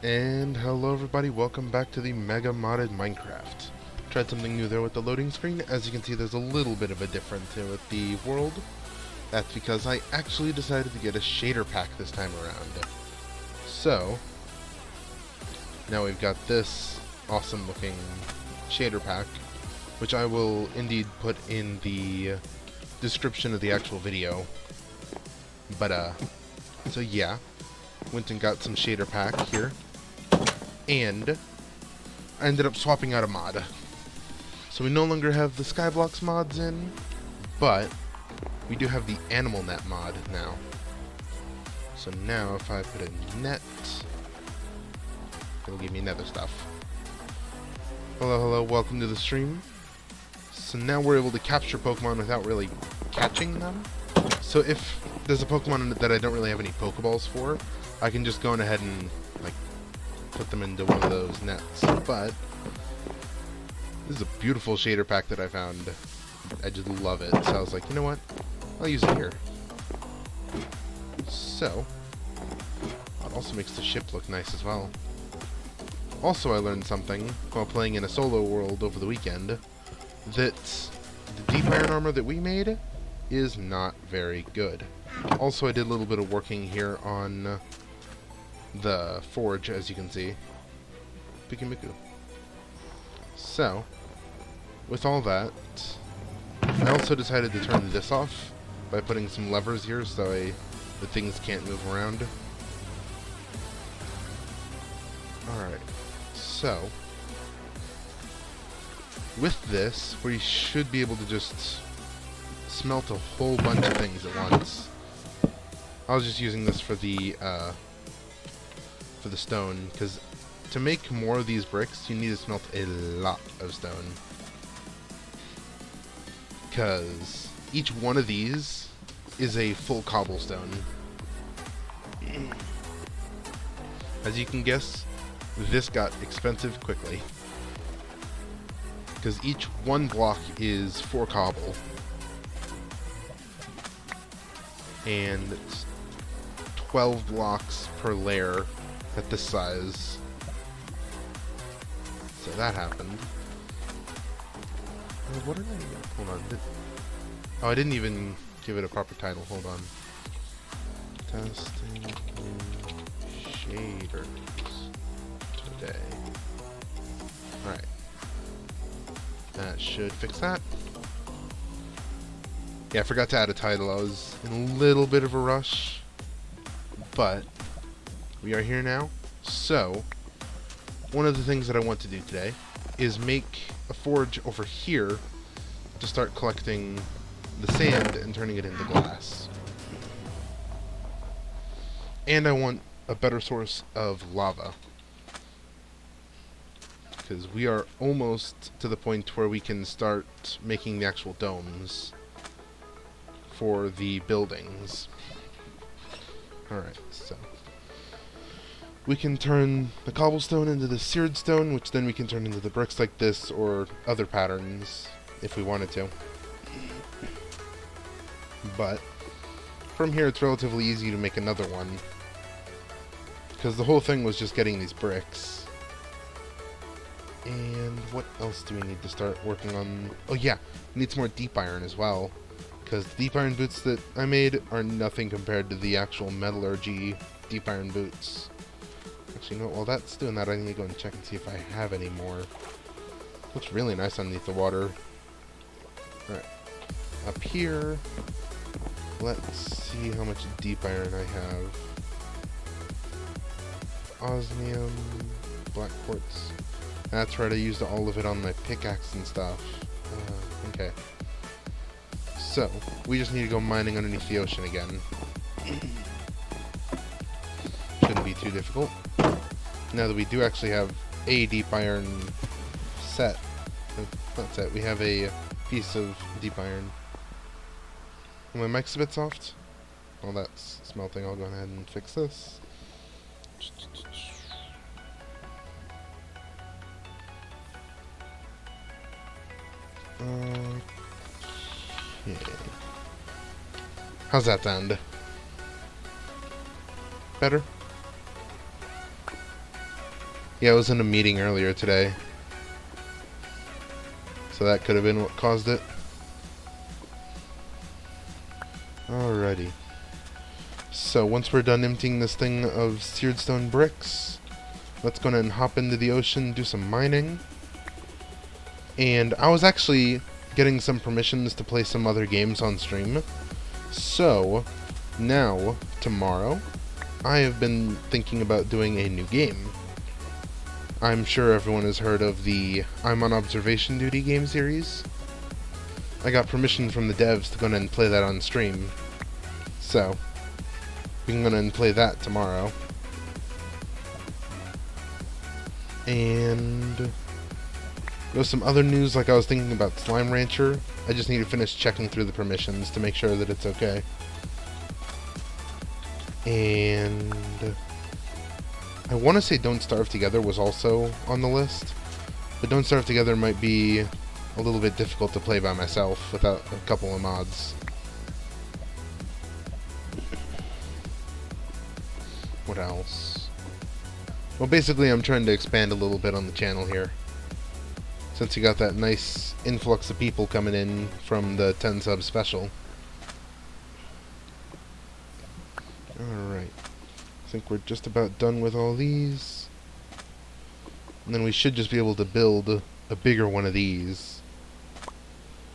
And hello everybody, welcome back to the Mega Modded Minecraft. Tried something new there with the loading screen. As you can see, there's a little bit of a difference here with the world. That's because I actually decided to get a shader pack this time around. So, now we've got this awesome looking shader pack, which I will indeed put in the description of the actual video. But, so yeah, went and got some shader pack here. And I ended up swapping out a mod. So we no longer have the Skyblocks mods in, but we do have the Animal Net mod now. So now if I put a net, it'll give me nether stuff. Hello, welcome to the stream. So now we're able to capture Pokemon without really catching them. So if there's a Pokemon that I don't really have any Pokeballs for, I can just go on ahead and put them into one of those nets. But this is a beautiful shader pack that I found. I just love it. So I was like, you know what? I'll use it here. So it also makes the ship look nice as well. Also, I learned something while playing in a solo world over the weekend, that the deep iron armor that we made is not very good. Also, I did a little bit of working here on the forge, as you can see. Pikimiku. So, with all that, I also decided to turn this off by putting some levers here so the things can't move around. Alright, so with this, we should be able to just smelt a whole bunch of things at once. I was just using this for the stone, because to make more of these bricks, you need to smelt a lot of stone. Because each one of these is a full cobblestone. As you can guess, this got expensive quickly. Because each one block is 4 cobble. And it's 12 blocks per layer at this size. So that happened. What did I... Hold on. Oh, I didn't even give it a proper title. Hold on. Testing shaders today. Alright. That should fix that. Yeah, I forgot to add a title. I was in a little bit of a rush. But we are here now. So, one of the things that I want to do today is make a forge over here to start collecting the sand and turning it into glass. And I want a better source of lava, because we are almost to the point where we can start making the actual domes for the buildings. Alright, so we can turn the cobblestone into the seared stone, which then we can turn into the bricks like this, or other patterns, if we wanted to. But from here it's relatively easy to make another one, because the whole thing was just getting these bricks. And what else do we need to start working on? Oh yeah, we need some more deep iron as well, because the deep iron boots that I made are nothing compared to the actual metallurgy deep iron boots. Actually, no, while that's doing that, I need to go and check and see if I have any more. Looks really nice underneath the water. Alright. Up here, let's see how much deep iron I have. Osmium, black quartz. That's right, I used all of it on my pickaxe and stuff. Okay. So, we just need to go mining underneath the ocean again. Shouldn't be too difficult. Now that we do actually have a deep iron set. Not set, we have a piece of deep iron. My mic's a bit soft. Well, that's smelting. I'll go ahead and fix this. Okay. How's that sound? Better? Yeah, I was in a meeting earlier today. So that could have been what caused it. Alrighty. So once we're done emptying this thing of seared stone bricks, let's go ahead and hop into the ocean, do some mining. And I was actually getting some permissions to play some other games on stream. So, now, tomorrow, I have been thinking about doing a new game. I'm sure everyone has heard of the I'm on Observation Duty game series. I got permission from the devs to go ahead and play that on stream. So, we can go ahead and play that tomorrow. And there's some other news, like I was thinking about Slime Rancher. I just need to finish checking through the permissions to make sure that it's okay. And I want to say Don't Starve Together was also on the list, but Don't Starve Together might be a little bit difficult to play by myself without a couple of mods. What else? Well, basically I'm trying to expand a little bit on the channel here, since you got that nice influx of people coming in from the 10 sub special. Alright. I think we're just about done with all these. And then we should just be able to build a bigger one of these.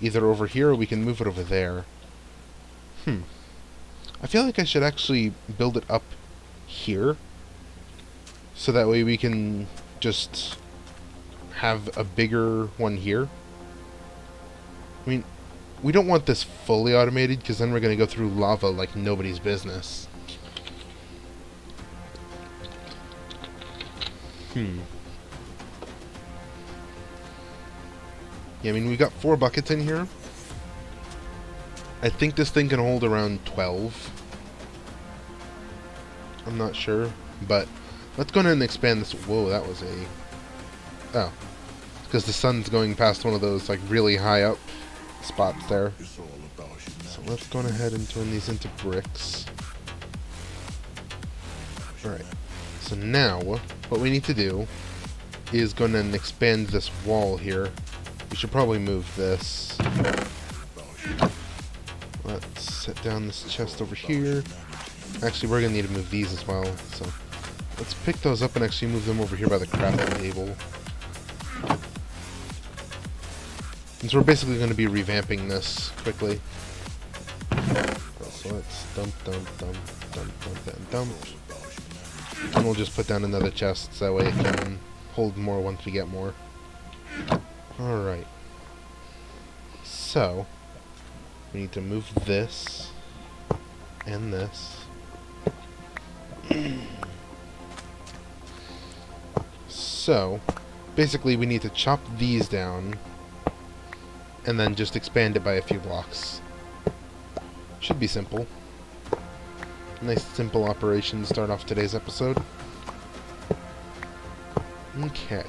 Either over here or we can move it over there. I feel like I should actually build it up here, so that way we can just have a bigger one here. I mean, we don't want this fully automated, because then we're going to go through lava like nobody's business. Yeah, I mean, we got 4 buckets in here. I think this thing can hold around 12. I'm not sure, but let's go ahead and expand this. Whoa, that was a... Oh. Because the sun's going past one of those, like, really high up spots there. So let's go ahead and turn these into bricks. Alright. So now, what we need to do is go ahead and expand this wall here. We should probably move this. Let's set down this chest over here. Actually, we're going to need to move these as well. So let's pick those up and actually move them over here by the crafting table. And so we're basically going to be revamping this quickly. So let's dump, and dump. And we'll just put down another chest, so that way it can hold more once we get more. Alright. So, we need to move this, and this. So, basically we need to chop these down, and then just expand it by a few blocks. Should be simple. Nice simple operation to start off today's episode. Okay.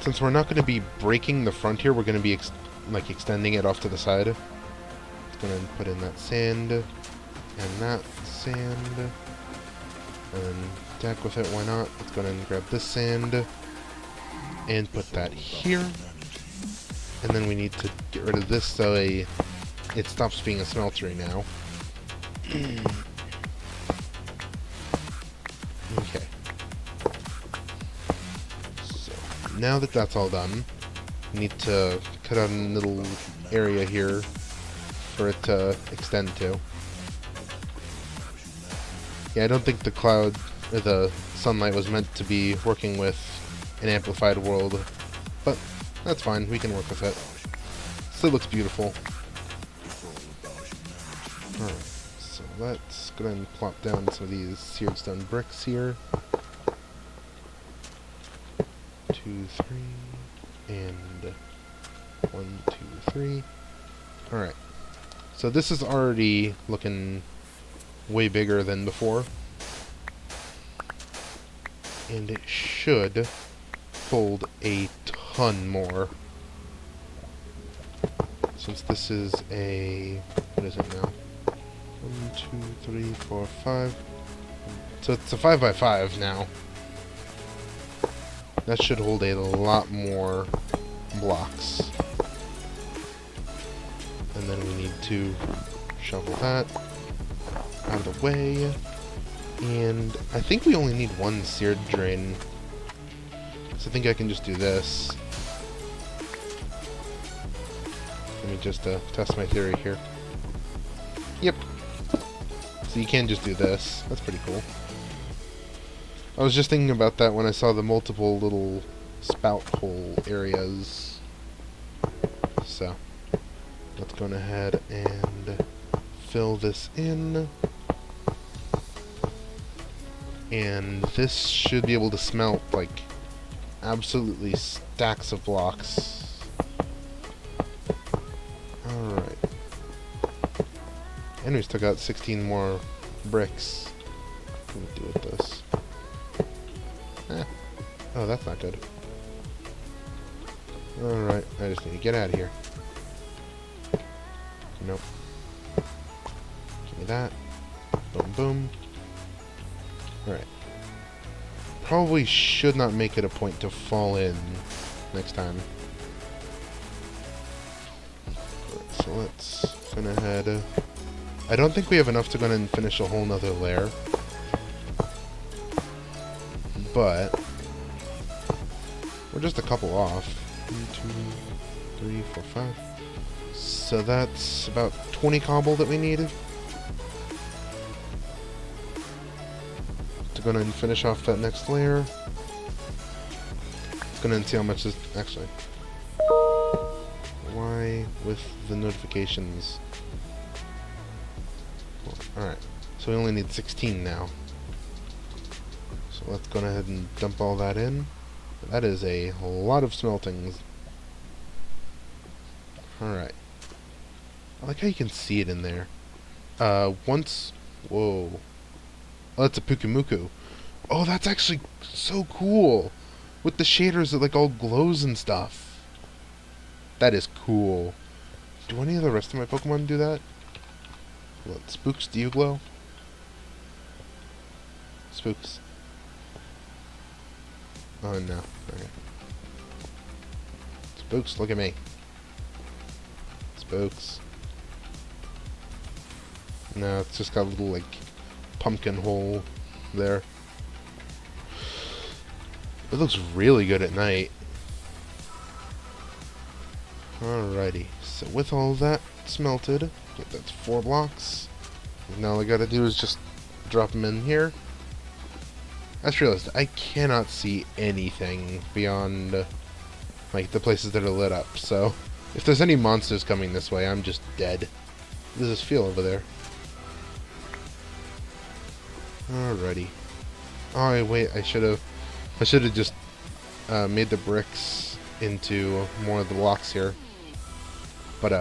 Since we're not going to be breaking the front here, we're going to be extending it off to the side. Let's go ahead and put in that sand, and that sand, and stack with it, why not? Let's go ahead and grab this sand, and put that here. And then we need to get rid of this so it stops being a smeltery now. Okay. So, now that that's all done, we need to cut out a little area here for it to extend to. Yeah, I don't think the cloud, or the sunlight was meant to be working with an amplified world, but that's fine, we can work with it. Still looks beautiful. Alright, so let's go ahead and plop down some of these seared stone bricks here. 2, 3, and 1, 2, 3. Alright, so this is already looking way bigger than before. And it should hold a ton more. Since this is a... what is it now? 1, 2, 3, 4, 5, So it's a 5x5 now. That should hold a lot more blocks. And then we need to shovel that out of the way. And I think we only need one seared drain. So I think I can just do this. Let me just test my theory here. Yep. So you can just do this. That's pretty cool. I was just thinking about that when I saw the multiple little spout hole areas. So let's go ahead and fill this in. And this should be able to smelt like absolutely stacks of blocks. Alright. And we still got 16 more bricks. What do we do with this? Oh, that's not good. Alright, I just need to get out of here. Nope. Give me that. Boom, boom. Alright. Probably should not make it a point to fall in next time. Alright, so let's go ahead. I don't think we have enough to go and finish a whole nother layer. But we're just a couple off. 1, 2, 3, 4, 5. So that's about 20 cobble that we need to go and finish off that next layer. Let's go and see how much is actually. Why with the notifications? Alright, so we only need 16 now. So let's go ahead and dump all that in. That is a lot of smeltings. Alright. I like how you can see it in there. Once... Whoa. Oh, that's a Pukumuku. Oh, that's actually so cool! With the shaders that like all glows and stuff. That is cool. Do any of the rest of my Pokemon do that? What, Spooks, do you glow? Spooks. Oh, no. Okay. Spooks, look at me. Spooks. No, it's just got a little, like, pumpkin hole there. It looks really good at night. Alrighty. So with all that smelted, that's 4 blocks. Now all I gotta do is just drop them in here. I just realized I cannot see anything beyond like the places that are lit up, so if there's any monsters coming this way, I'm just dead. There's this field over there. Alrighty. Oh wait, I should have just made the bricks into more of the blocks here. But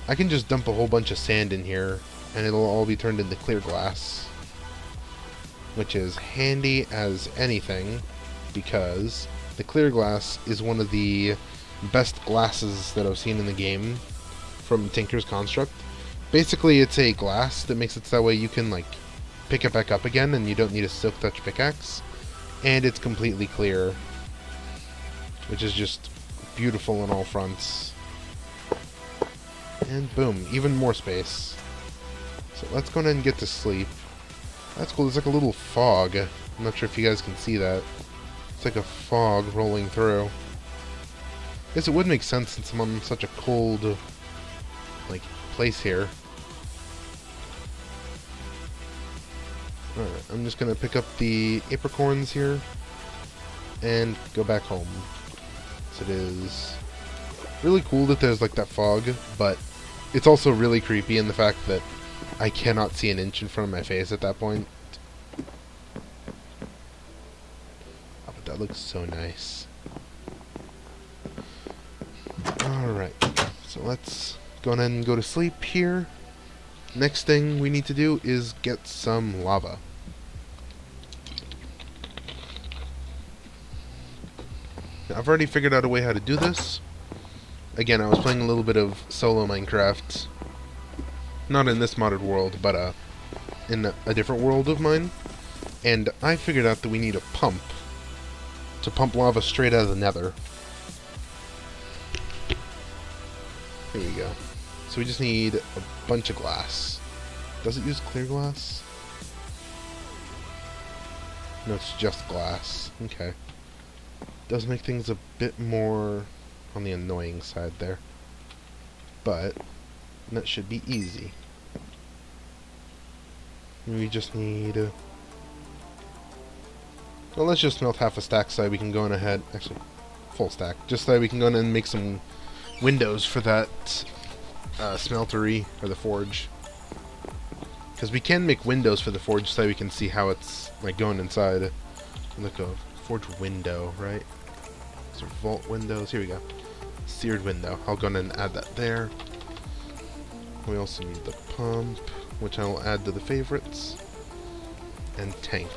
I can just dump a whole bunch of sand in here and it'll all be turned into clear glass, which is handy as anything because the clear glass is one of the best glasses that I've seen in the game from Tinker's Construct. Basically, it's a glass that makes it so that way you can like pick it back up again and you don't need a silk touch pickaxe, and it's completely clear, which is just beautiful on all fronts. And boom, even more space. So let's go ahead and get to sleep. That's cool, there's like a little fog. I'm not sure if you guys can see that. It's like a fog rolling through. I guess it would make sense since I'm on such a cold, like, place here. Alright, I'm just gonna pick up the apricorns here and go back home. So it is really cool that there's like that fog, but it's also really creepy in the fact that I cannot see an inch in front of my face at that point. Oh, but that looks so nice. Alright, so let's go ahead and go to sleep here. Next thing we need to do is get some lava. Now, I've already figured out a way how to do this. Again, I was playing a little bit of solo Minecraft. Not in this modded world, but in a different world of mine. And I figured out that we need a pump to pump lava straight out of the nether. There we go. So we just need a bunch of glass. Does it use clear glass? No, it's just glass. Okay. Does make things a bit more on the annoying side there. But that should be easy. We just need... well, let's just melt half a stack so we can go on ahead. Actually, full stack. Just so we can go in and make some windows for that smeltery, or the forge. Because we can make windows for the forge so we can see how it's like going inside. Look, a forge window, right? So vault windows. Here we go. Seared window. I'll go in and add that there. We also need the pump, which I will add to the favorites. And tank.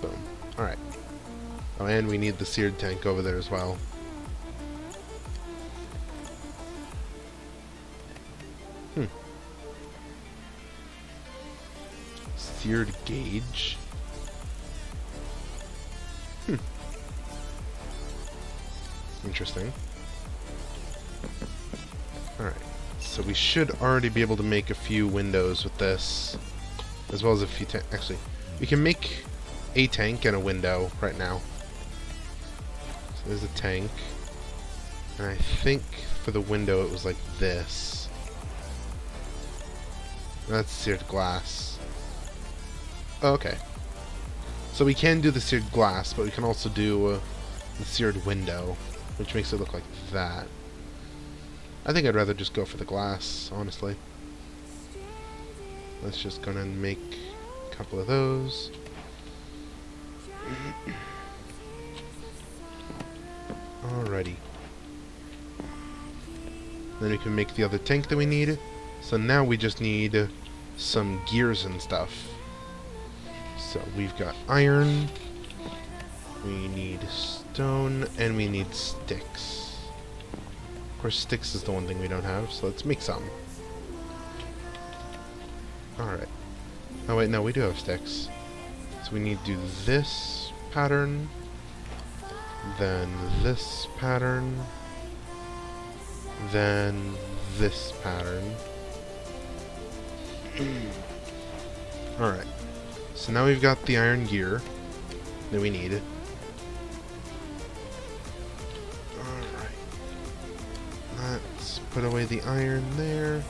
Boom. Alright. Oh, and we need the seared tank over there as well. Seared gauge. Interesting. Alright. So we should already be able to make a few windows with this. As well as a few actually, we can make a tank and a window right now. So there's a tank. And I think for the window it was like this. That's seared glass. Oh, okay. So we can do the seared glass, but we can also do the seared window, which makes it look like that. I think I'd rather just go for the glass, honestly. Let's just go ahead and make a couple of those. Alrighty. Then we can make the other tank that we need. So now we just need some gears and stuff. So we've got iron, we need stone, and we need sticks. Of course, sticks is the one thing we don't have, so let's make some. Alright. Oh wait, no, we do have sticks. So we need to do this pattern, then this pattern, then this pattern. Alright. So now we've got the iron gear that we need. Alright. Let's put away the iron there.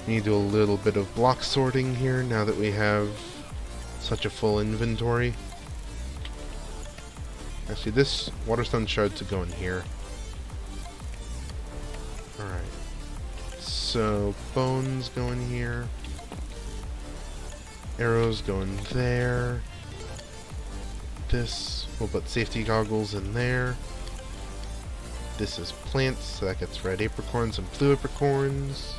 Need to do a little bit of block sorting here now that we have such a full inventory. Actually, this waterstone shard to go in here. Alright. So, bones go in here. Arrows going there. This, we'll put safety goggles in there. This is plants, so that gets red apricorns and blue apricorns.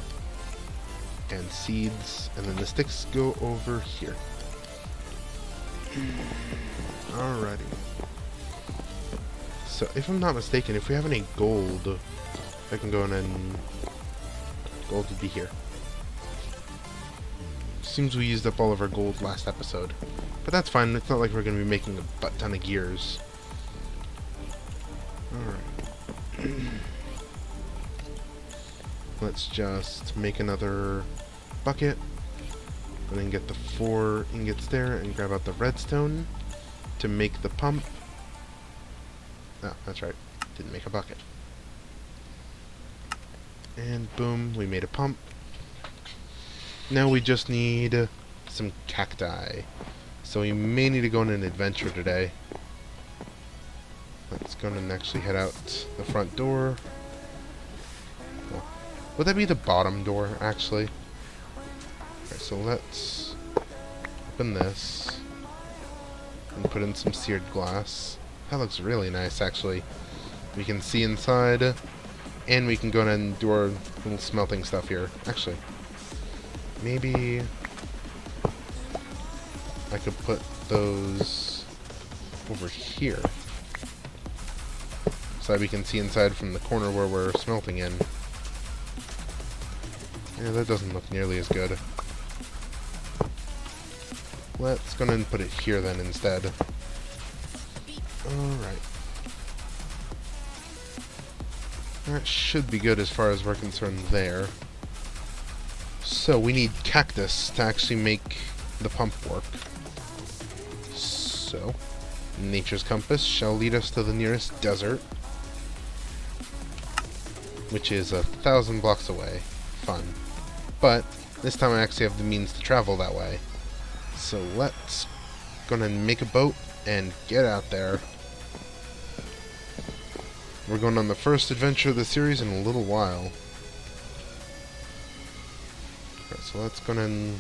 And seeds. And then the sticks go over here. Alrighty. So, if I'm not mistaken, if we have any gold, I can go in and... gold would be here. Seems we used up all of our gold last episode. But that's fine, it's not like we're going to be making a butt ton of gears. Alright. Let's just make another bucket. And then get the 4 ingots there and grab out the redstone to make the pump. Oh, that's right. Didn't make a bucket. And boom, we made a pump. Now we just need some cacti. So we may need to go on an adventure today. Let's go and actually head out the front door. Well, would that be the bottom door, actually? Okay, so let's open this and put in some seared glass. That looks really nice, actually. We can see inside, and we can go in and do our little smelting stuff here. Actually, maybe I could put those over here so that we can see inside from the corner where we're smelting in. Yeah, that doesn't look nearly as good. Let's go ahead and put it here then instead. Alright. That should be good as far as we're concerned there. So we need cactus to actually make the pump work. So, nature's compass shall lead us to the nearest desert, which is 1,000 blocks away. Fun. But this time I actually have the means to travel that way. So let's go ahead and make a boat and get out there. We're going on the first adventure of the series in a little while. Alright, so let's go ahead and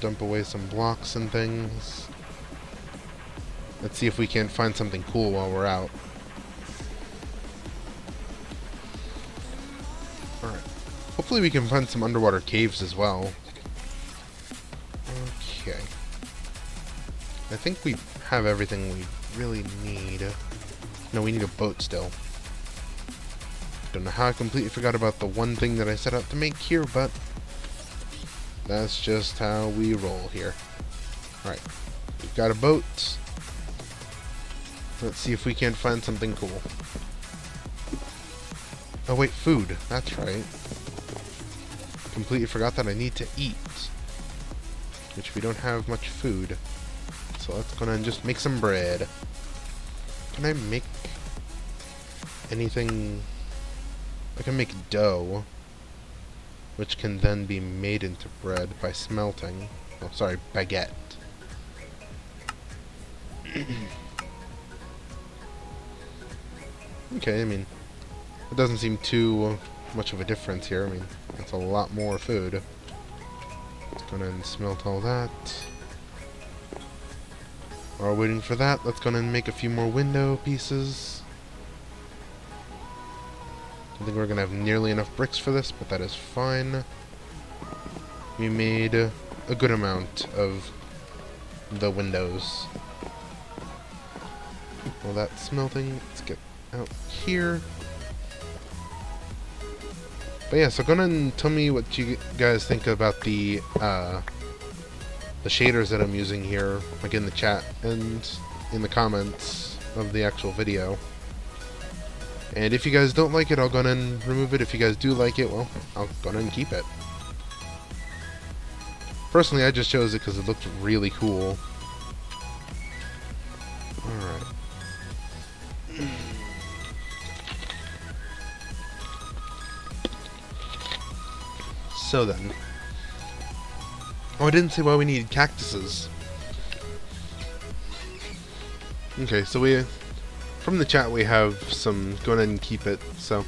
dump away some blocks and things. Let's see if we can't find something cool while we're out. Alright. Hopefully we can find some underwater caves as well. Okay. I think we have everything we really need. No, we need a boat still. Don't know how I completely forgot about the one thing that I set out to make here, but that's just how we roll here. Alright, we've got a boat. Let's see if we can't find something cool. Oh wait, food. That's right. Completely forgot that I need to eat. Which we don't have much food. So let's go ahead and just make some bread. Can I make anything? I can make dough, which can then be made into bread by smelting. Oh, sorry, baguette. Okay, I mean, it doesn't seem too much of a difference here. I mean, that's a lot more food. Let's go ahead and smelt all that. While we're waiting for that, let's go ahead and make a few more window pieces. I think we're going to have nearly enough bricks for this, but that is fine. We made a good amount of the windows. Well, that's smelting. Let's get out here. But yeah, so go ahead and tell me what you guys think about the shaders that I'm using here, like in the chat and in the comments of the actual video. And if you guys don't like it, I'll go ahead and remove it. If you guys do like it, well, I'll go ahead and keep it. Personally, I just chose it because it looked really cool. Alright. So then. Oh, I didn't say why we needed cactuses. Okay, so we... From the chat we have some, go ahead and keep it, so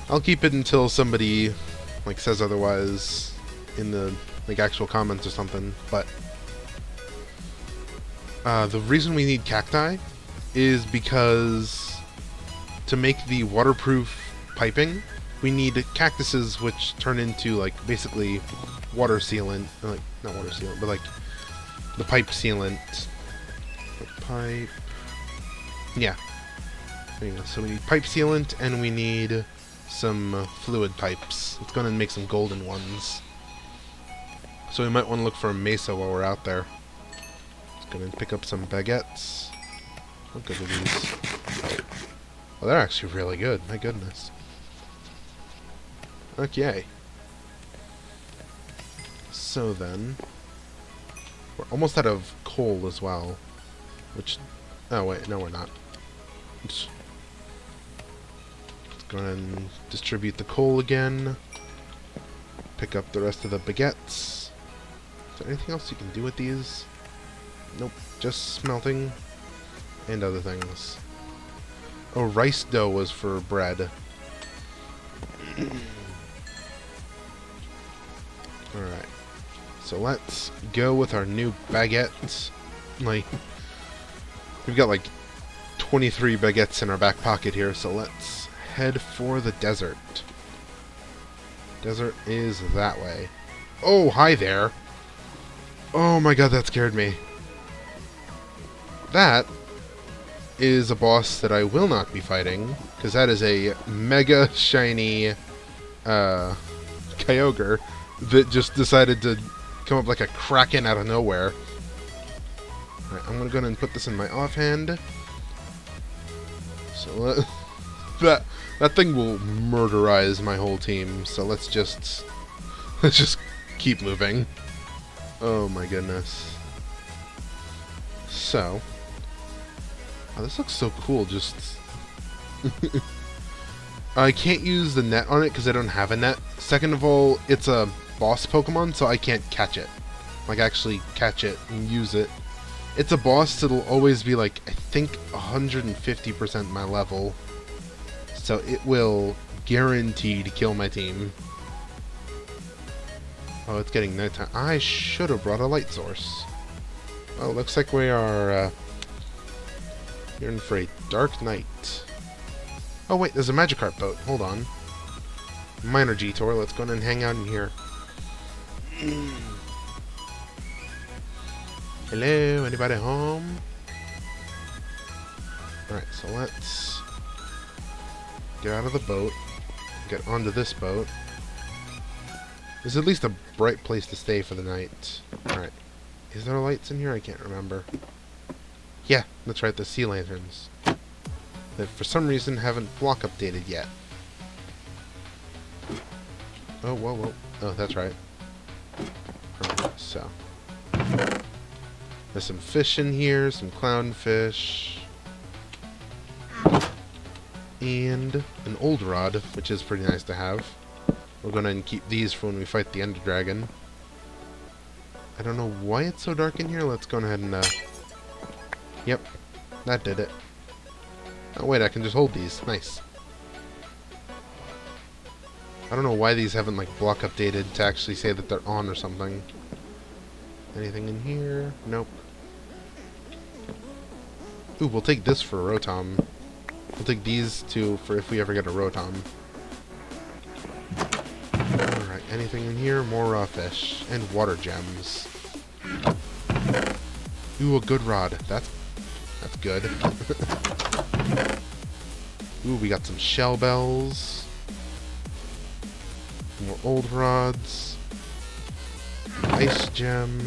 I'll keep it until somebody like says otherwise in the like actual comments or something. But the reason we need cacti is because to make the waterproof piping we need cactuses which turn into like basically water sealant, like not water sealant, but like the pipe sealant. Pipe, yeah. There you go. So we need pipe sealant, and we need some fluid pipes. Let's go ahead and make some golden ones. So we might want to look for a mesa while we're out there. Let's go ahead and pick up some baguettes. How good are these? Oh, they're actually really good. My goodness. Okay. So then, we're almost out of coal as well. Which, oh wait, no we're not. Let's go ahead and distribute the coal again. Pick up the rest of the baguettes. Is there anything else you can do with these? Nope, just smelting and other things. Oh, rice dough was for bread. Alright, so let's go with our new baguettes. Like, we've got like 23 baguettes in our back pocket here, so let's head for the desert. Desert is that way. Oh, hi there. Oh my god, that scared me. That is a boss that I will not be fighting, because that is a mega shiny Kyogre that just decided to come up like a kraken out of nowhere. Alright, I'm gonna go ahead and put this in my offhand. So that thing will murderize my whole team. So let's just keep moving. Oh my goodness. So, oh, this looks so cool. Just I can't use the net on it because I don't have a net. Second of all, it's a boss Pokemon, so I can't catch it. Like, actually catch it and use it. It's a boss that'll always be like, I think 150% my level. So it will guaranteed kill my team. Oh, it's getting nighttime. I should have brought a light source. Well, looks like we are here in for a dark night. Oh wait, there's a Magikarp boat. Hold on. Minor G-Tour, let's go in and hang out in here. Hello, anybody home? Alright, so let's get out of the boat, get onto this boat. There's at least a bright place to stay for the night. Alright. Is there lights in here? I can't remember. Yeah, that's right, the sea lanterns. That for some reason haven't block updated yet. Oh, whoa, whoa. Oh, that's right. Alright, so. There's some fish in here, some clownfish. And an old rod, which is pretty nice to have. We're gonna keep these for when we fight the Ender Dragon. I don't know why it's so dark in here. Let's go ahead and, yep, that did it. Oh, wait, I can just hold these. Nice. I don't know why these haven't, like, block updated to actually say that they're on or something. Anything in here? Nope. Ooh, we'll take this for a Rotom. We'll take these two for if we ever get a Rotom. Alright, anything in here? More raw fish. And water gems. Ooh, a good rod. That's good. Ooh, we got some shell bells. More old rods. Ice gem.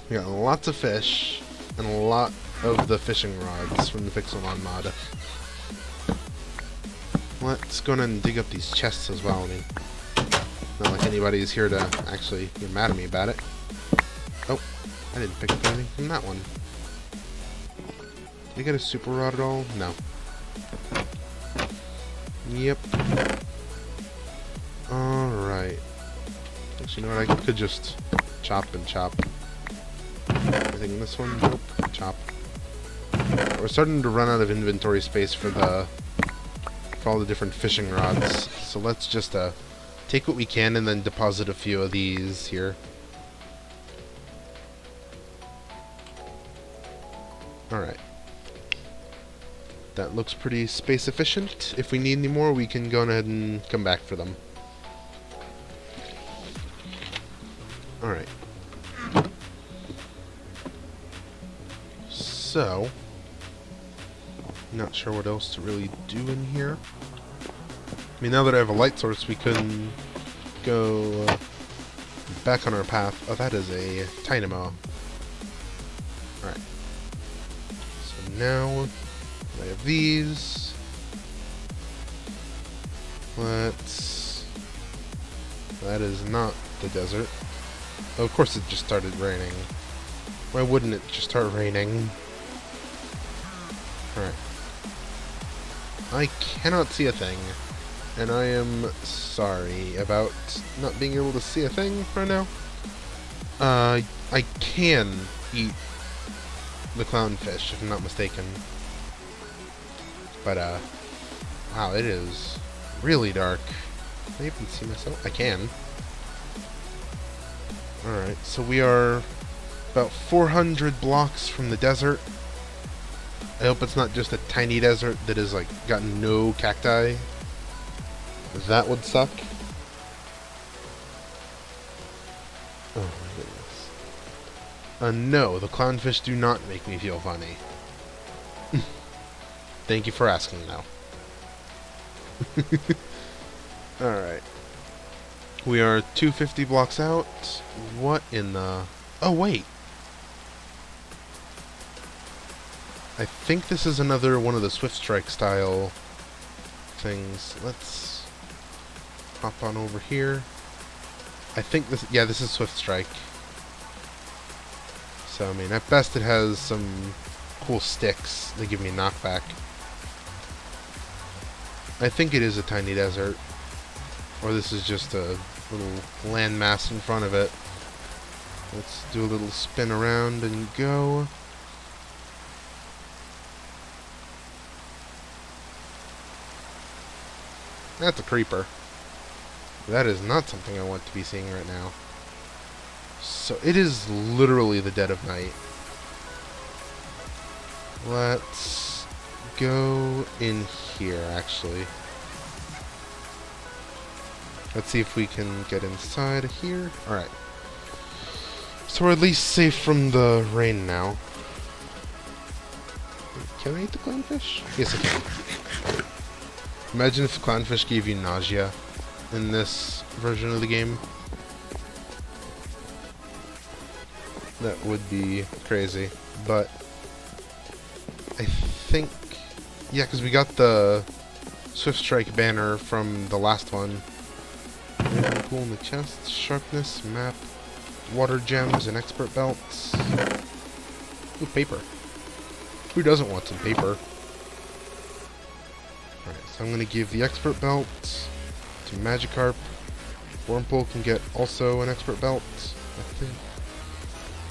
We got lots of fish. And a lot of the fishing rods from the Pixelmon mod. Let's go and dig up these chests as well. I mean, not like anybody's here to actually get mad at me about it. Oh, I didn't pick up anything from that one. Did I get a super rod at all? No. Yep. Alright. Actually, you know what? I could just chop and chop. Anything in this one? Nope. Chop. We're starting to run out of inventory space for all the different fishing rods. So let's just take what we can and then deposit a few of these here. Alright. That looks pretty space efficient. If we need any more, we can go ahead and come back for them. Alright. So, not sure what else to really do in here. I mean, now that I have a light source, we can go back on our path. Oh, that is a Dynamo. Alright. So now, I have these. Let's... That is not the desert. Oh, of course it just started raining. Why wouldn't it just start raining? Alright. I cannot see a thing. And I am sorry about not being able to see a thing right now. I can eat the clownfish, if I'm not mistaken. But, wow, it is really dark. Can I even see myself? I can. Alright, so we are about 400 blocks from the desert. I hope it's not just a tiny desert that has, like, got no cacti. That would suck. Oh my goodness. No, the clownfish do not make me feel funny. Thank you for asking, though. Alright. We are 250 blocks out. What in the... Oh, wait. I think this is another one of the Swift Strike style things. Let's hop on over here. I think this... Yeah, this is Swift Strike. So, I mean, at best it has some cool sticks that give me knockback. I think it is a tiny desert. Or this is just a little landmass in front of it. Let's do a little spin around and go. That's a creeper. That is not something I want to be seeing right now. So it is literally the dead of night. Let's go in here, actually. Let's see if we can get inside here. Alright. So we're at least safe from the rain now. Can I eat the clownfish? Yes, I can. Imagine if clownfish gave you nausea in this version of the game. That would be crazy. But I think... Yeah, because we got the Swift Strike banner from the last one. Anything cool in the chest? Sharpness, map, water gems, and expert belts. Ooh, paper. Who doesn't want some paper? Alright, so I'm going to give the expert belt to Magikarp. Wormhole can get also an expert belt, I think.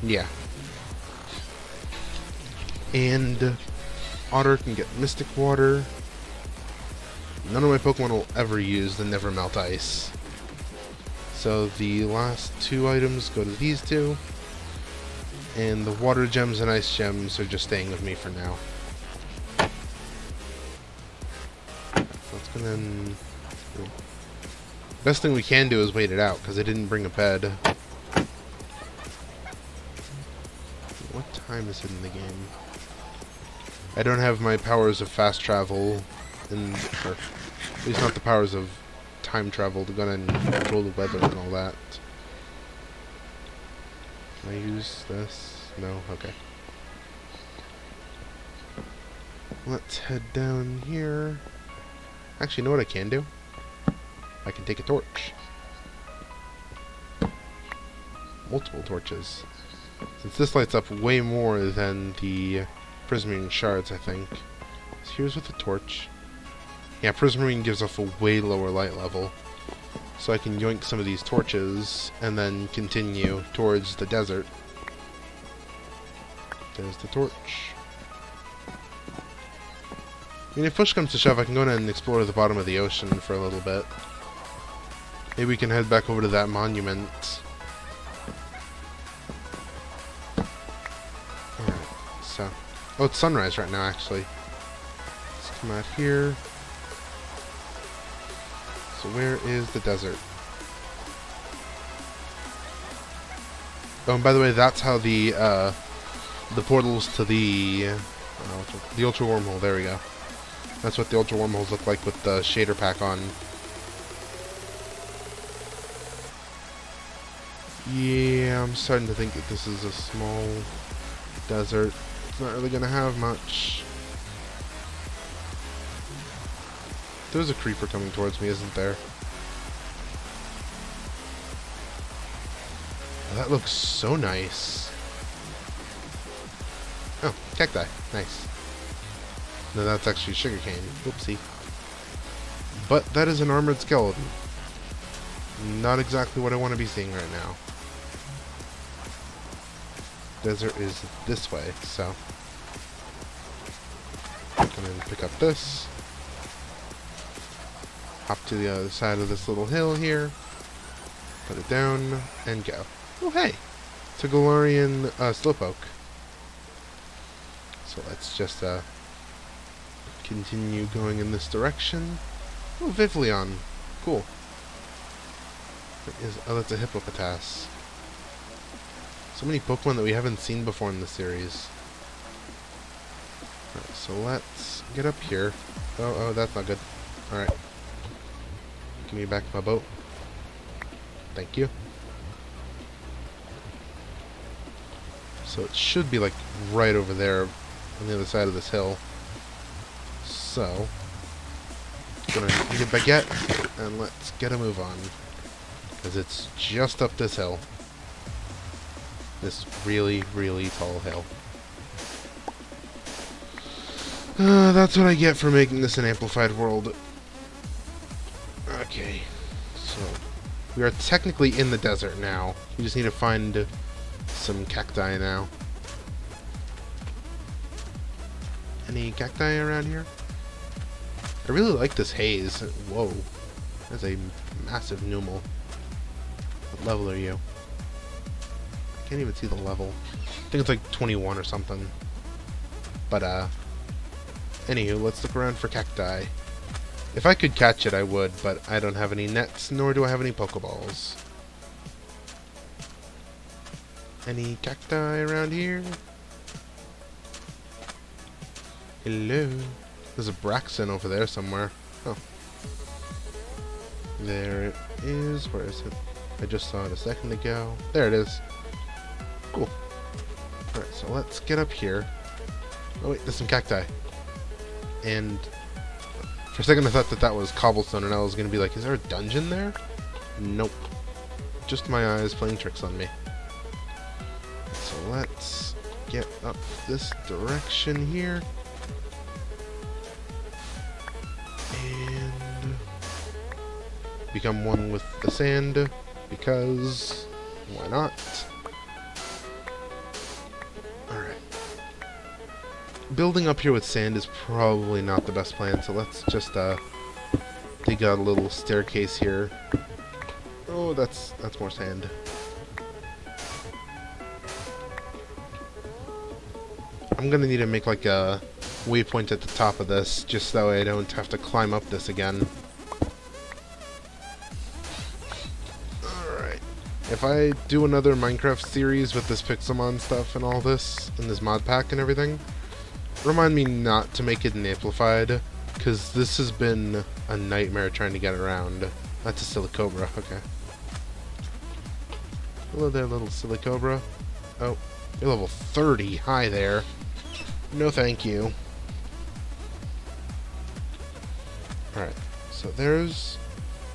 Yeah. And Otter can get Mystic Water. None of my Pokemon will ever use the Never Melt Ice. So the last two items go to these two. And the Water Gems and Ice Gems are just staying with me for now. Let's go then. Best thing we can do is wait it out, because I didn't bring a bed. What time is it in the game? I don't have my powers of fast travel, or at least not the powers of time travel to go and control the weather and all that. Can I use this? No? Okay. Let's head down here. Actually, you know what I can do? I can take a torch. Multiple torches. Since this lights up way more than the Prismarine shards, I think. So here's with the torch. Yeah, Prismarine gives off a way lower light level. So I can yoink some of these torches and then continue towards the desert. There's the torch. I mean, if push comes to shove, I can go in and explore the bottom of the ocean for a little bit. Maybe we can head back over to that monument. Alright, so... Oh, it's sunrise right now, actually. Let's come out here. So where is the desert? Oh, and by the way, that's how the portals to the Ultra Wormhole, there we go. That's what the Ultra Wormholes look like with the shader pack on. Yeah, I'm starting to think that this is a small desert. It's not really going to have much. There's a creeper coming towards me, isn't there? Oh, that looks so nice. Oh, cacti. Nice. No, that's actually sugarcane. Oopsie. But that is an armored skeleton. Not exactly what I want to be seeing right now. Desert is this way, so I'm gonna pick up this. Hop to the other side of this little hill here. Put it down and go. Oh hey! It's a Galarian Slowpoke. So let's just continue going in this direction. Oh, Vivleon. Cool. Oh, that's a Hippopotas. So many Pokemon that we haven't seen before in the series. Alright, so let's get up here. Oh, that's not good. Alright. Give me back my boat. Thank you. So it should be like right over there on the other side of this hill. So, gonna need a baguette, and let's get a move on. Because it's just up this hill. This really, really tall hill. That's what I get for making this an amplified world. Okay, so we are technically in the desert now. We just need to find some cacti now. Any cacti around here? I really like this haze. Whoa, that's a massive numal. What level are you? I can't even see the level. I think it's like 21 or something. But anywho, let's look around for cacti. If I could catch it, I would, but I don't have any nets, nor do I have any Pokeballs. Any cacti around here? Hello? There's a Braxton over there somewhere. Oh. There it is. Where is it? I just saw it a second ago. There it is. Cool. Alright, so let's get up here. Oh wait, there's some cacti. And for a second I thought that was cobblestone, and I was going to be like, is there a dungeon there? Nope. Just my eyes playing tricks on me. So let's get up this direction here. And become one with the sand, because why not? Alright. Building up here with sand is probably not the best plan, so let's just dig out a little staircase here. Oh, that's more sand. I'm gonna need to make like a waypoint at the top of this, just so I don't have to climb up this again. Alright. If I do another Minecraft series with this Pixelmon stuff and all this, and this mod pack and everything, remind me not to make it an amplified, because this has been a nightmare trying to get around. That's a Silicobra, okay. Hello there, little Silicobra. Oh, you're level 30. Hi there. No thank you. Alright, so there's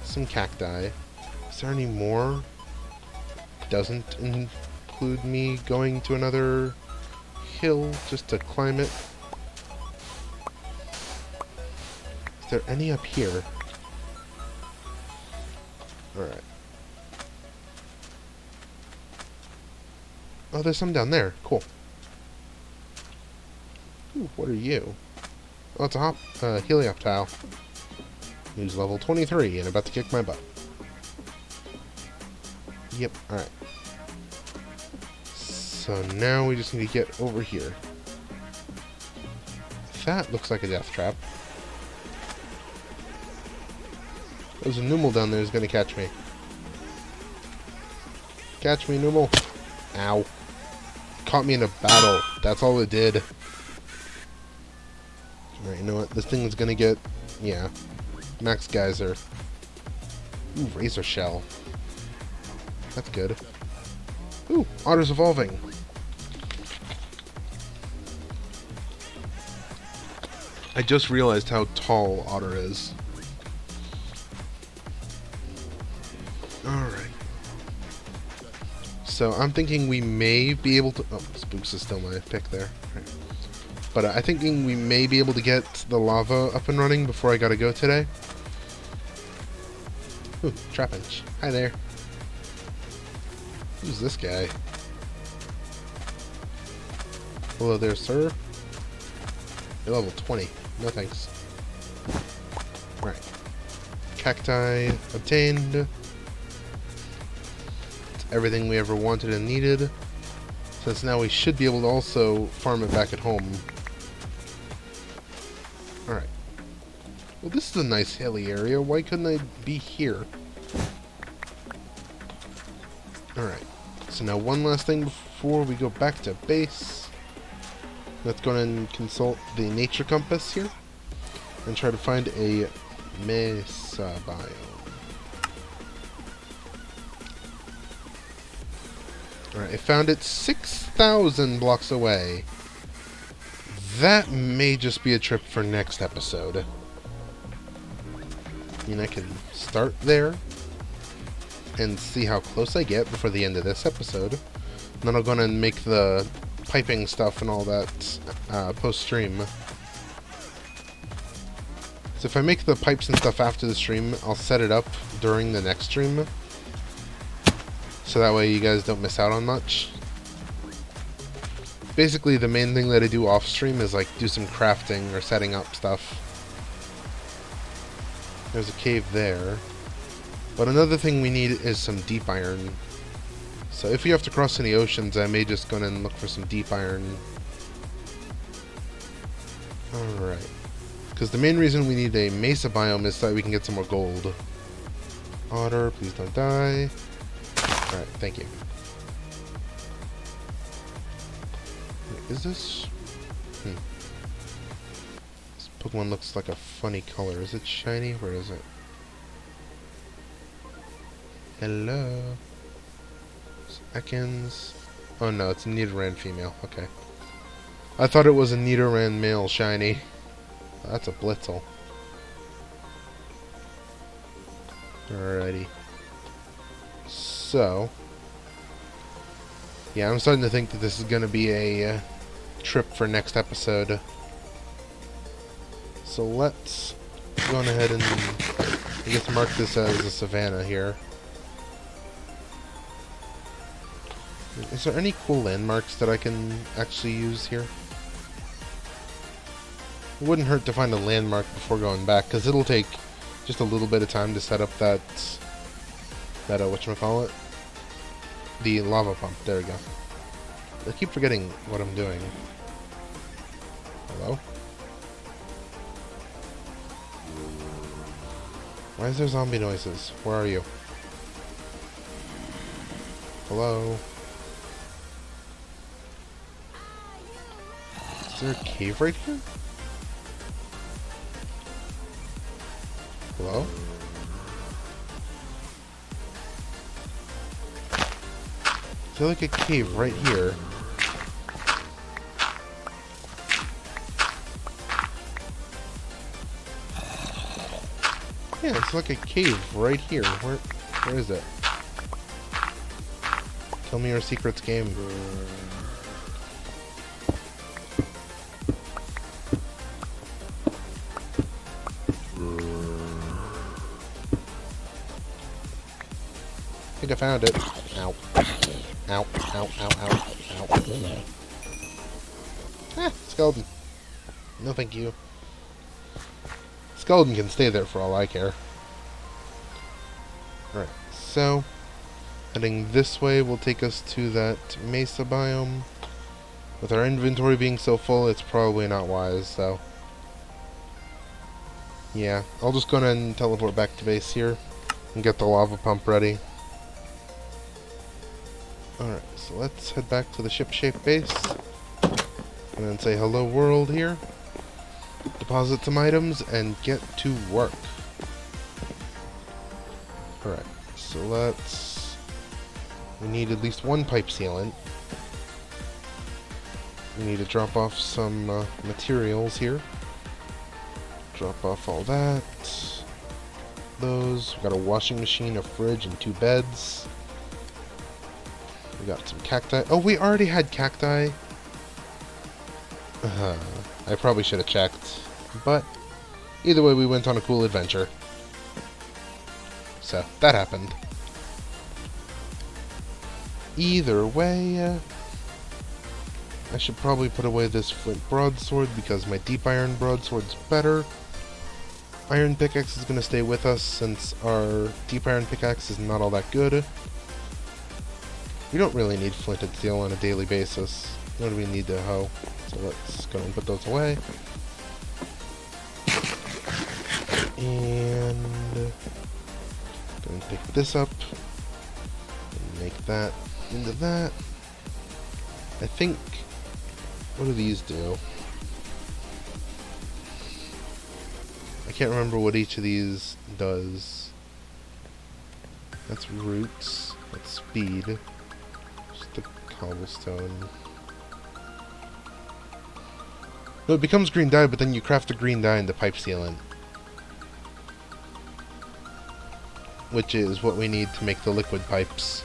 some cacti. Is there any more? Doesn't include me going to another hill just to climb it. Is there any up here? Alright. Oh, there's some down there. Cool. Ooh, what are you? Oh, it's a Helioptile. He's level 23 and about to kick my butt. Yep, alright. So now we just need to get over here. That looks like a death trap. There's a Numal down there who's gonna catch me. Catch me, Numal. Ow. Caught me in a battle. That's all it did. Alright, you know what? This thing is gonna get... yeah. Max Geyser. Ooh, Razor Shell. That's good. Ooh, Otter's evolving. I just realized how tall Otter is. Alright. So I'm thinking we may be able to... oh, Spooks is still my pick there. Right. But I'm thinking we may be able to get the lava up and running before I gotta go today. Ooh, Trapinch. Hi there. Who's this guy? Hello there, sir. You're level 20. No thanks. Right. Cacti obtained. It's everything we ever wanted and needed. Since now we should be able to also farm it back at home. Alright. Well, this is a nice hilly area. Why couldn't I be here? Alright. So now one last thing before we go back to base. Let's go and consult the nature compass here. And try to find a mesa biome. Alright, I found it 6,000 blocks away. That may just be a trip for next episode. I mean, I can start there and see how close I get before the end of this episode. And then I'll go and make the piping stuff and all that post-stream. So if I make the pipes and stuff after the stream, I'll set it up during the next stream. So that way you guys don't miss out on much. Basically, the main thing that I do off-stream is like do some crafting or setting up stuff. There's a cave there. But another thing we need is some deep iron. So if you have to cross any oceans, I may just go in and look for some deep iron. Alright. Because the main reason we need a mesa biome is so that we can get some more gold. Otter, please don't die. Alright, thank you. Is this... This Pokemon looks like a funny color. Is it shiny? Where is it? Hello? Ekans. Oh no, it's a Nidoran female. Okay. I thought it was a Nidoran male shiny. That's a Blitzel. Alrighty. So... yeah, I'm starting to think that this is going to be a trip for next episode. So let's go on ahead and I guess mark this as a savanna here. Is there any cool landmarks that I can actually use here? It wouldn't hurt to find a landmark before going back, because it'll take just a little bit of time to set up that whatchamacallit? The lava pump. There we go. I keep forgetting what I'm doing. Hello? Why is there zombie noises? Where are you? Hello? Is there a cave right here? Hello? Is there like a cave right here? Yeah, it's like a cave right here. Where is it? Tell me your secrets, game. I think I found it. Ow. Ow, ow, ow, ow, ow. Ah, skeleton. No thank you. Skeleton can stay there for all I care. Alright, so heading this way will take us to that mesa biome. With our inventory being so full, it's probably not wise, so yeah, I'll just go ahead and teleport back to base here and get the lava pump ready. Alright, so let's head back to the ship-shaped base and then say hello world here. Deposit some items and get to work. Alright, so we need at least one pipe sealant. We need to drop off some materials here. Drop off all that. Those. We got a washing machine, a fridge, and 2 beds. We got some cacti. Oh, we already had cacti. I probably should have checked. But either way, we went on a cool adventure. So, that happened. Either way, I should probably put away this flint broadsword because my deep iron broadsword's better. Iron pickaxe is going to stay with us since our deep iron pickaxe is not all that good. We don't really need flint and steel on a daily basis. Nor do we need the hoe. So let's go and put those away. And going to pick this up and make that into that. I think, what do these do? I can't remember what each of these does. That's roots. That's speed. Just the cobblestone. No, it becomes green dye, but then you craft the green dye into pipe sealant, which is what we need to make the liquid pipes.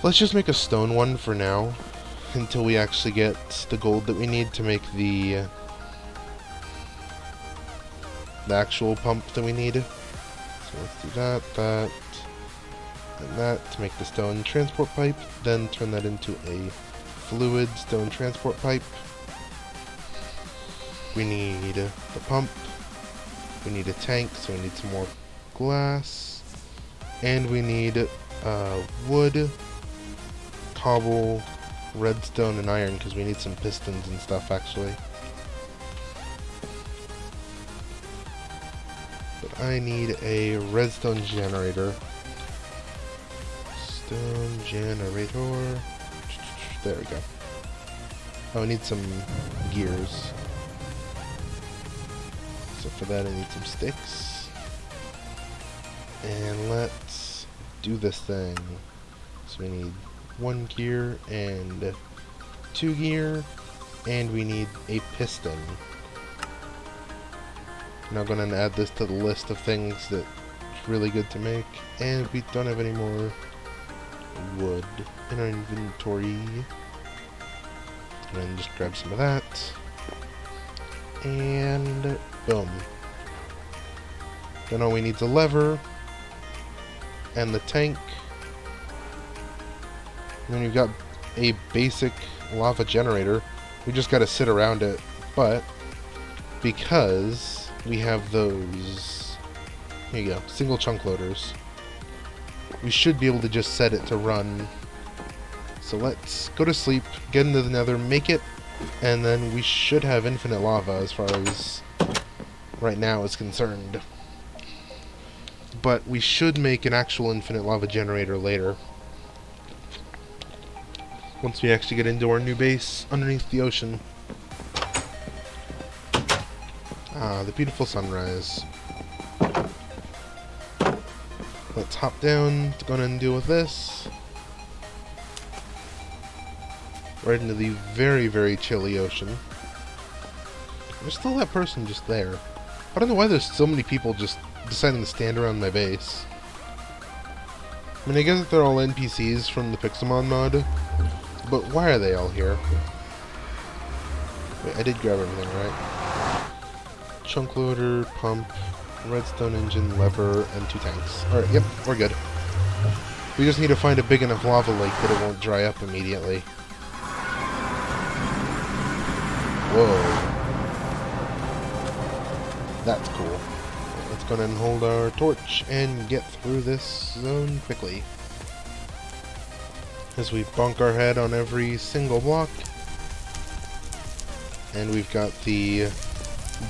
Let's just make a stone one for now, until we actually get the gold that we need to make the actual pump that we need. So let's do that, and that to make the stone transport pipe, then turn that into a fluid stone transport pipe. We need the pump, we need a tank, so we need some more glass, and we need wood, cobble, redstone, and iron, because we need some pistons and stuff actually. But I need a redstone generator. Stone generator. There we go. Oh, I need some gears. So for that I need some sticks. And let's do this thing. So we need 1 gear and 2 gear, and we need a piston. Now I'm going to add this to the list of things that's really good to make, and we don't have any more wood in our inventory. And just grab some of that, and boom. Then all we need is a lever and the tank. And then you've got a basic lava generator. We just gotta sit around it, but because we have those, here you go, single chunk loaders, we should be able to just set it to run. So let's go to sleep, get into the nether, make it, and then we should have infinite lava as far as right now is concerned. But we should make an actual infinite lava generator later, once we actually get into our new base underneath the ocean. Ah, the beautiful sunrise. Let's hop down to go and deal with this. Right into the very, very chilly ocean. There's still that person just there. I don't know why there's so many people just deciding to stand around my base. I mean, I guess that they're all NPCs from the Pixelmon mod, but why are they all here? Wait, I did grab everything, right? Chunk loader, pump, redstone engine, lever, and 2 tanks. Alright, yep, we're good. We just need to find a big enough lava lake that it won't dry up immediately. Whoa. That's cool. Let's go ahead and hold our torch and get through this zone quickly. As we bonk our head on every single block. And we've got the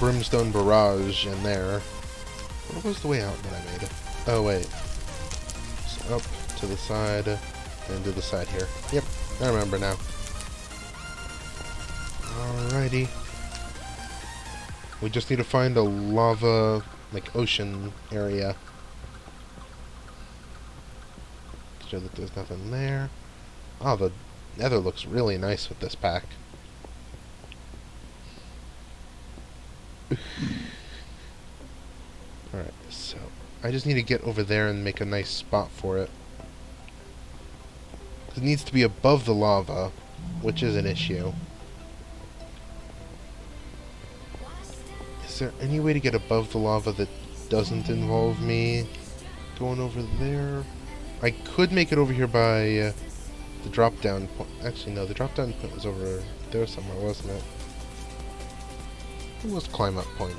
brimstone barrage in there. What was the way out that I made? Oh, wait. So up to the side and to the side here. Yep, I remember now. Alrighty. We just need to find a lava, like, ocean area. Show that there's nothing there. Oh, the nether looks really nice with this pack. Alright, so I just need to get over there and make a nice spot for it. It needs to be above the lava, which is an issue. Is there any way to get above the lava that doesn't involve me going over there? I could make it over here by the drop down point. Actually, no, the drop down point was over there somewhere, wasn't it? It was climb up point.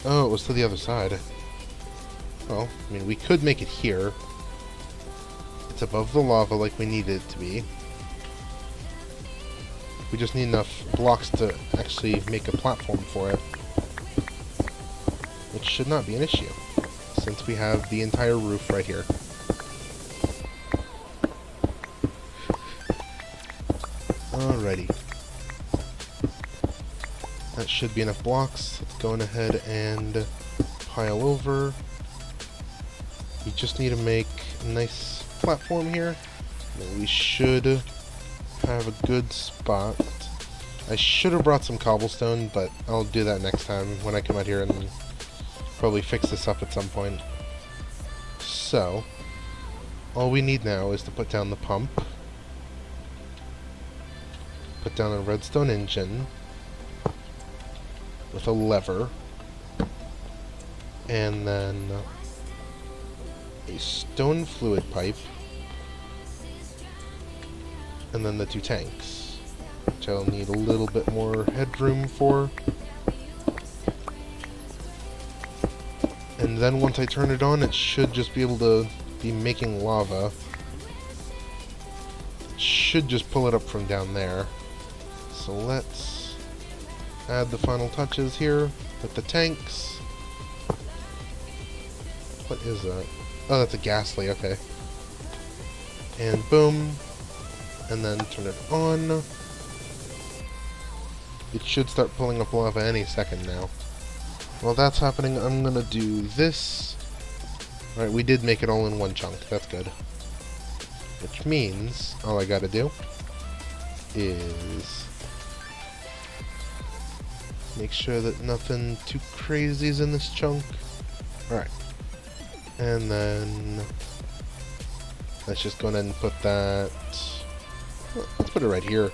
Oh, it was to the other side. Well, I mean, we could make it here. It's above the lava like we need it to be. We just need enough blocks to actually make a platform for it. Which should not be an issue, since we have the entire roof right here. Alrighty. That should be enough blocks. Let's go on ahead and pile over. We just need to make a nice platform here. And we should have a good spot. I should have brought some cobblestone, but I'll do that next time when I come out here and probably fix this up at some point. So, all we need now is to put down the pump, put down a redstone engine with a lever, and then a stone fluid pipe, and then the 2 tanks, which I'll need a little bit more headroom for. And then once I turn it on, it should just be able to be making lava. It should just pull it up from down there. So let's add the final touches here with the tanks. What is that? Oh, that's a ghastly, okay. And boom. And then turn it on. It should start pulling up lava any second now. While that's happening, I'm gonna do this. Alright, we did make it all in one chunk. That's good. Which means all I gotta do is make sure that nothing too crazy is in this chunk. Alright. And then let's just go ahead and put that... well, let's put it right here.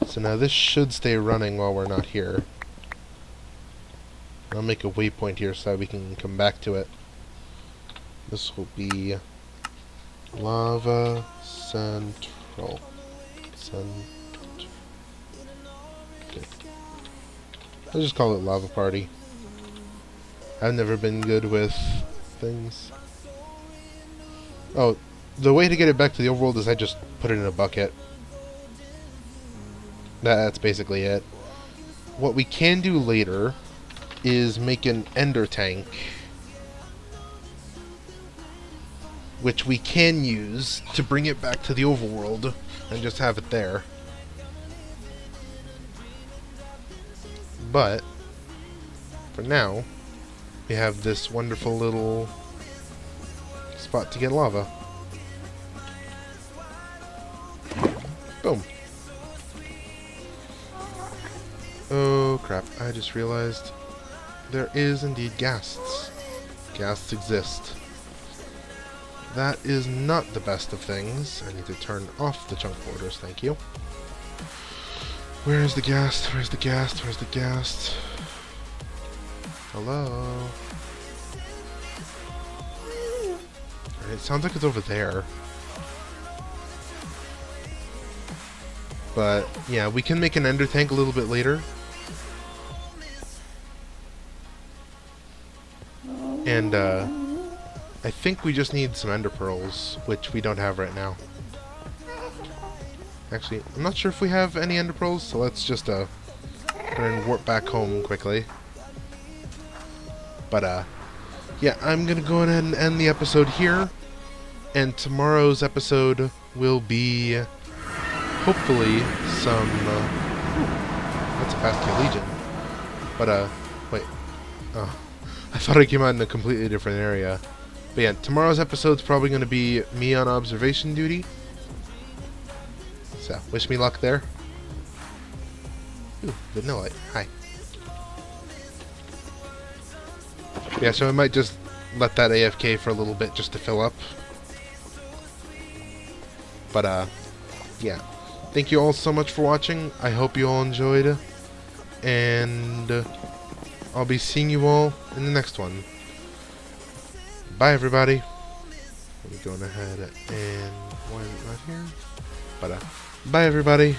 So now this should stay running while we're not here. I'll make a waypoint here so that we can come back to it. This will be Lava Central. Okay. I'll just call it Lava Party. I've never been good with things. Oh, the way to get it back to the overworld is I just put it in a bucket. That's basically it. What we can do later is make an ender tank, which we can use to bring it back to the overworld and just have it there. But for now, we have this wonderful little spot to get lava. Boom. Oh crap, I just realized there is indeed ghasts. Ghasts exist. That is not the best of things. I need to turn off the chunk borders, thank you. Where's the ghast? Where's the ghast? Where's the ghast? Hello? Alright, it sounds like it's over there. But, yeah, we can make an ender tank a little bit later. And, I think we just need some ender pearls, which we don't have right now. Actually, I'm not sure if we have any ender pearls, so let's just, go and warp back home quickly. But, yeah, I'm gonna go ahead and end the episode here. And tomorrow's episode will be, hopefully, some, that's a fast kill legion. But, wait. Oh. I thought I came out in a completely different area. But yeah, tomorrow's episode's probably going to be me on observation duty. So, wish me luck there. Ooh, Vanillite. Hi. Yeah, so I might just let that AFK for a little bit just to fill up. But, yeah. Thank you all so much for watching. I hope you all enjoyed. And I'll be seeing you all in the next one. Bye, everybody. We're going ahead and why is it not here? But bye, everybody.